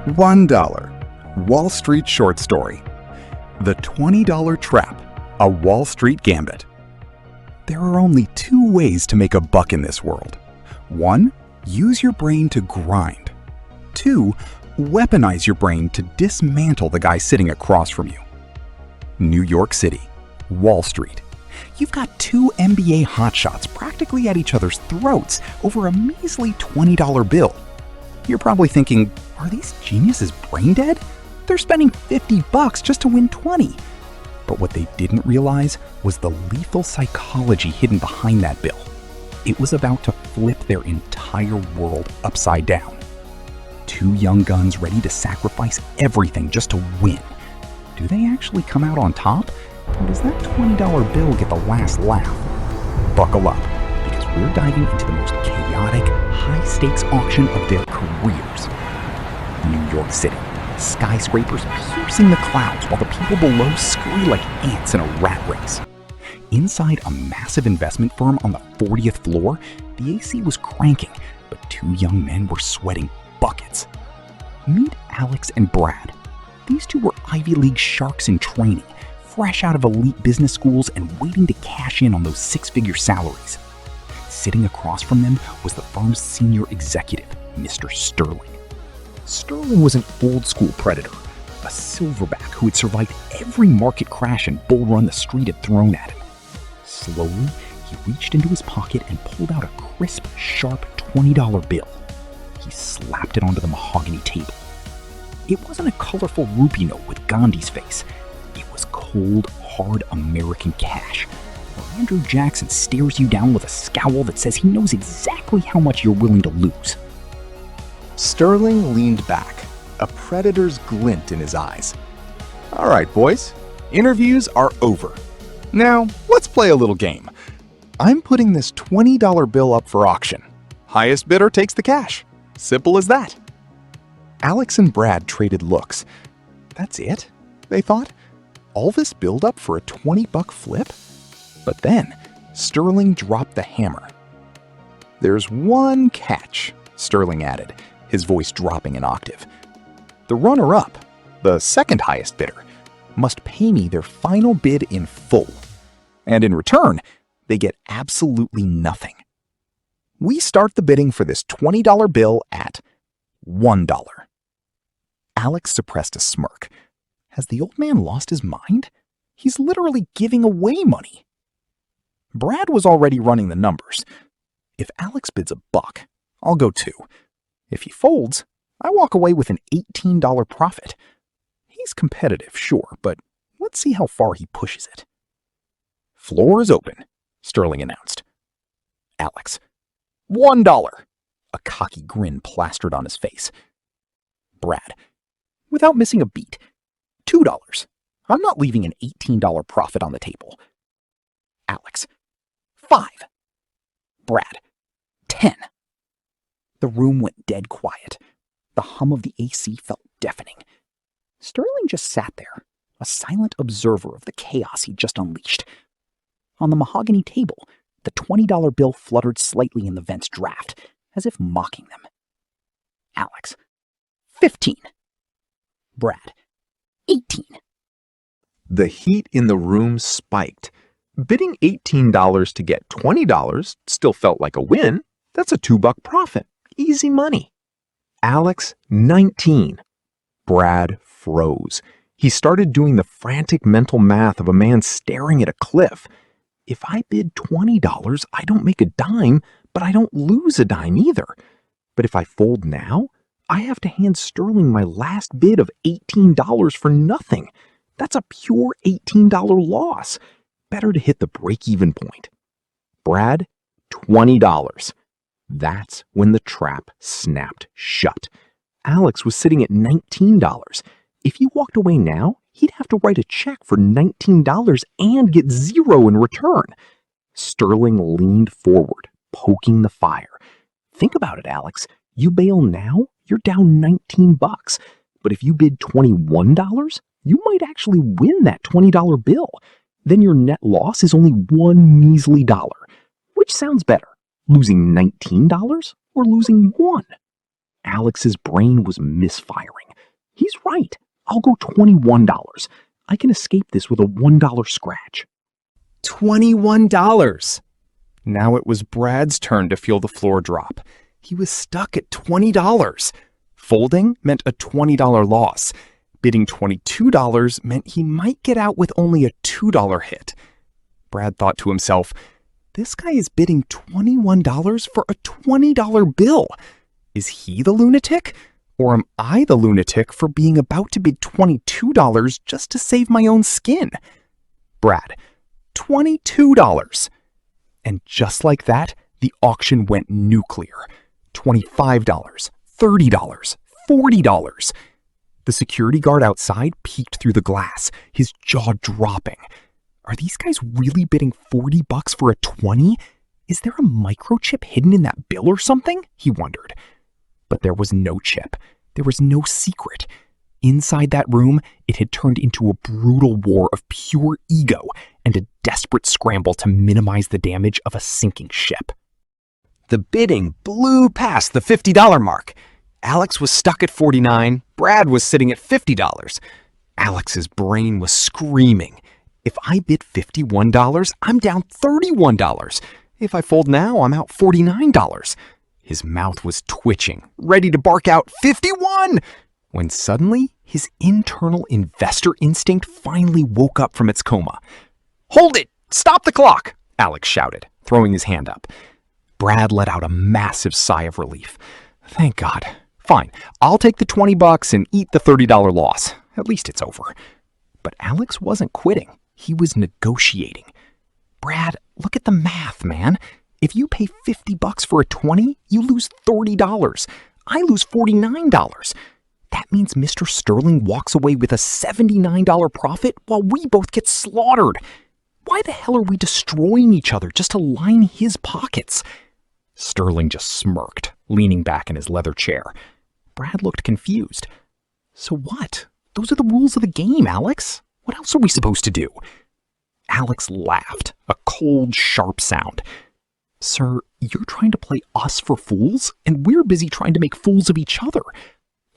$1. Wall Street short story. The $20 trap, a Wall Street gambit. There are only two ways to make a buck in this world. 1. Use your brain to grind. 2. Weaponize your brain to dismantle the guy sitting across from you. New York City, Wall Street. You've got two MBA hotshots practically at each other's throats over a measly $20 bill. You're probably thinking, are these geniuses brain dead? They're spending $50 just to win 20. But what they didn't realize was the lethal psychology hidden behind that bill. It was about to flip their entire world upside down. Two young guns ready to sacrifice everything just to win. Do they actually come out on top? Or does that $20 bill get the last laugh? Buckle up, because we're diving into the most chaotic, high-stakes auction of their careers. New York City. Skyscrapers piercing the clouds while the people below scurry like ants in a rat race. Inside a massive investment firm on the 40th floor, the AC was cranking, but two young men were sweating buckets. Meet Alex and Brad. These two were Ivy League sharks in training, fresh out of elite business schools and waiting to cash in on those six-figure salaries. Sitting across from them was the firm's senior executive, Mr. Sterling. Sterling was an old-school predator, a silverback who had survived every market crash and bull run the street had thrown at him. Slowly, he reached into his pocket and pulled out a crisp, sharp $20 bill. He slapped it onto the mahogany table. It wasn't a colorful rupee note with Gandhi's face. It was cold, hard American cash, where Andrew Jackson stares you down with a scowl that says he knows exactly how much you're willing to lose. Sterling leaned back, a predator's glint in his eyes. All right, boys, interviews are over. Now, let's play a little game. I'm putting this $20 bill up for auction. Highest bidder takes the cash. Simple as that. Alex and Brad traded looks. That's it, they thought. All this build-up for a $20 flip? But then, Sterling dropped the hammer. There's one catch, Sterling added, his voice dropping an octave. The runner-up, the second highest bidder, must pay me their final bid in full. And in return, they get absolutely nothing. We start the bidding for this $20 bill at $1. Alex suppressed a smirk. Has the old man lost his mind? He's literally giving away money. Brad was already running the numbers. If Alex bids $1, I'll go $2. If he folds, I walk away with an $18 profit. He's competitive, sure, but let's see how far he pushes it. Floor is open, Sterling announced. Alex, $1. A cocky grin plastered on his face. Brad, without missing a beat, $2. I'm not leaving an $18 profit on the table. Alex, $5. Brad, $10. The room went dead quiet. The hum of the AC felt deafening. Sterling just sat there, a silent observer of the chaos he'd just unleashed. On the mahogany table, the $20 bill fluttered slightly in the vent's draft, as if mocking them. Alex, $15. Brad, $18. The heat in the room spiked. Bidding $18 to get $20 still felt like a win. That's a $2 profit. Easy money. Alex, $19. Brad froze. He started doing the frantic mental math of a man staring at a cliff. If I bid $20, I don't make a dime, but I don't lose a dime either. But if I fold now, I have to hand Sterling my last bid of $18 for nothing. That's a pure $18 loss. Better to hit the break-even point. Brad, $20. That's when the trap snapped shut. Alex was sitting at $19. If he walked away now, he'd have to write a check for $19 and get $0 in return. Sterling leaned forward, poking the fire. Think about it, Alex. You bail now, you're down $19. But if you bid $21, you might actually win that $20 bill. Then your net loss is only one measly dollar. Which sounds better, losing $19 or losing $1? Alex's brain was misfiring. He's right. I'll go $21. I can escape this with a $1 scratch. $21. Now it was Brad's turn to feel the floor drop. He was stuck at $20. Folding meant a $20 loss. Bidding $22 meant he might get out with only a $2 hit. Brad thought to himself, this guy is bidding $21 for a $20 bill. Is he the lunatic? Or am I the lunatic for being about to bid $22 just to save my own skin? Brad, $22. And just like that, the auction went nuclear. $25, $30, $40. The security guard outside peeked through the glass, his jaw dropping. Are these guys really bidding $40 for a 20? Is there a microchip hidden in that bill or something? He wondered. But there was no chip. There was no secret. Inside that room, it had turned into a brutal war of pure ego and a desperate scramble to minimize the damage of a sinking ship. The bidding blew past the $50 mark. Alex was stuck at $49. Brad was sitting at $50. Alex's brain was screaming. If I bid $51, I'm down $31. If I fold now, I'm out $49. His mouth was twitching, ready to bark out 51, when suddenly his internal investor instinct finally woke up from its coma. "Hold it! Stop the clock!" Alex shouted, throwing his hand up. Brad let out a massive sigh of relief. Thank God. Fine, I'll take the $20 and eat the $30 loss. At least it's over. But Alex wasn't quitting. He was negotiating. Brad, look at the math, man. If you pay $50 for a 20, you lose $30. I lose $49. That means Mr. Sterling walks away with a $79 profit while we both get slaughtered. Why the hell are we destroying each other just to line his pockets? Sterling just smirked, leaning back in his leather chair. Brad looked confused. So what? Those are the rules of the game, Alex. What else are we supposed to do? Alex laughed, a cold, sharp sound. Sir, you're trying to play us for fools, and we're busy trying to make fools of each other.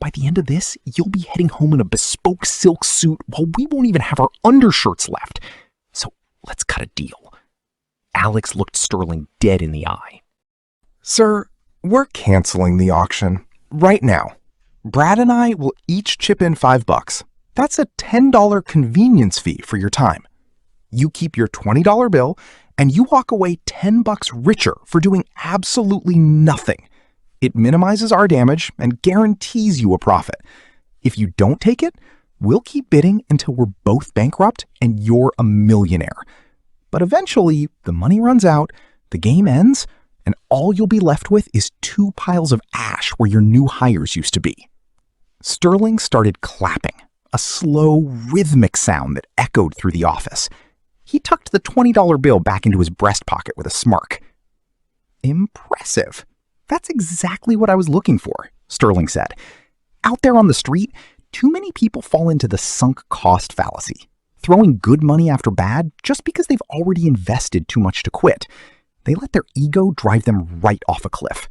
By the end of this, you'll be heading home in a bespoke silk suit while we won't even have our undershirts left. So let's cut a deal. Alex looked Sterling dead in the eye. Sir, we're canceling the auction right now. Brad and I will each chip in $5. That's a $10 convenience fee for your time. You keep your $20 bill, and you walk away $10 richer for doing absolutely nothing. It minimizes our damage and guarantees you a profit. If you don't take it, we'll keep bidding until we're both bankrupt and you're a millionaire. But eventually, the money runs out, the game ends, and all you'll be left with is 2 piles of ash where your new hires used to be. Sterling started clapping, a slow, rhythmic sound that echoed through the office. He tucked the $20 bill back into his breast pocket with a smirk. Impressive. That's exactly what I was looking for, Sterling said. Out there on the street, too many people fall into the sunk cost fallacy, throwing good money after bad just because they've already invested too much to quit. They let their ego drive them right off a cliff.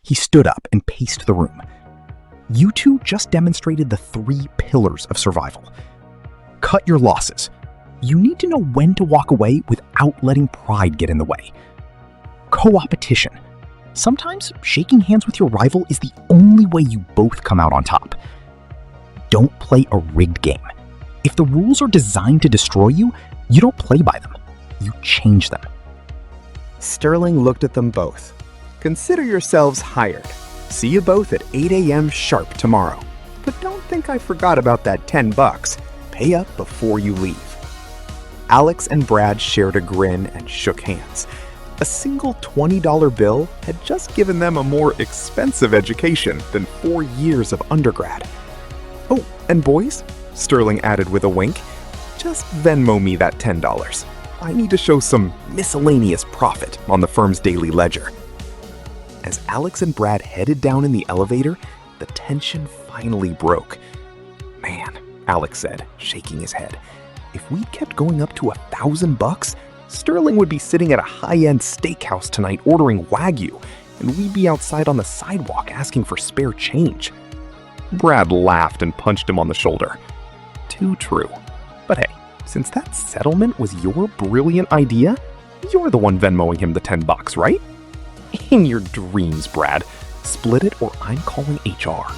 He stood up and paced the room. You two just demonstrated the 3 pillars of survival. Cut your losses. You need to know when to walk away without letting pride get in the way. Co-opetition. Sometimes shaking hands with your rival is the only way you both come out on top. Don't play a rigged game. If the rules are designed to destroy you, you don't play by them. You change them. Sterling looked at them both. Consider yourselves hired. See you both at 8 a.m. sharp tomorrow. But don't think I forgot about that $10. Pay up before you leave. Alex and Brad shared a grin and shook hands. A single $20 bill had just given them a more expensive education than 4 years of undergrad. Oh, and boys, Sterling added with a wink, just Venmo me that $10. I need to show some miscellaneous profit on the firm's daily ledger. As Alex and Brad headed down in the elevator, the tension finally broke. Man, Alex said, shaking his head, if we'd kept going up to $1,000, Sterling would be sitting at a high-end steakhouse tonight ordering Wagyu, and we'd be outside on the sidewalk asking for spare change. Brad laughed and punched him on the shoulder. Too true. But hey, since that settlement was your brilliant idea, you're the one Venmoing him the $10, right? In your dreams, Brad. Split it or I'm calling HR.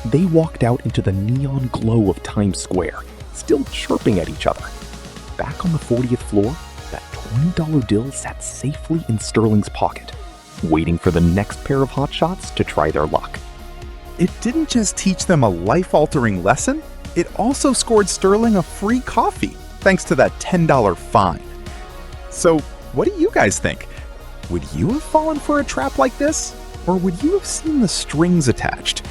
They walked out into the neon glow of Times Square, still chirping at each other. Back on the 40th floor, that $20 bill sat safely in Sterling's pocket, waiting for the next pair of hotshots to try their luck. It didn't just teach them a life-altering lesson, it also scored Sterling a free coffee, thanks to that $10 fine. So, what do you guys think? Would you have fallen for a trap like this? Or would you have seen the strings attached?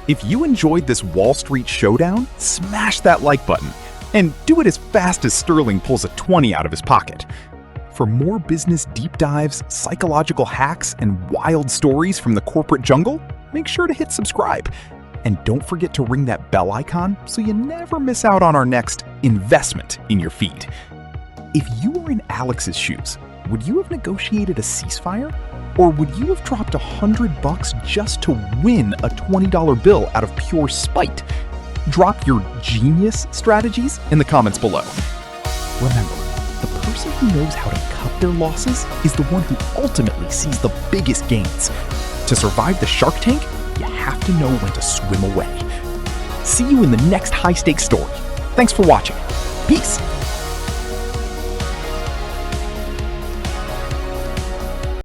If you enjoyed this Wall Street showdown, smash that like button and do it as fast as Sterling pulls a 20 out of his pocket. For more business deep dives, psychological hacks, and wild stories from the corporate jungle, make sure to hit subscribe. And don't forget to ring that bell icon so you never miss out on our next investment in your feed. If you were in Alex's shoes, would you have negotiated a ceasefire? Or would you have dropped $100 just to win a $20 bill out of pure spite? Drop your genius strategies in the comments below. Remember, the person who knows how to cut their losses is the one who ultimately sees the biggest gains. To survive the Shark Tank, you have to know when to swim away. See you in the next high-stakes story. Thanks for watching. Peace.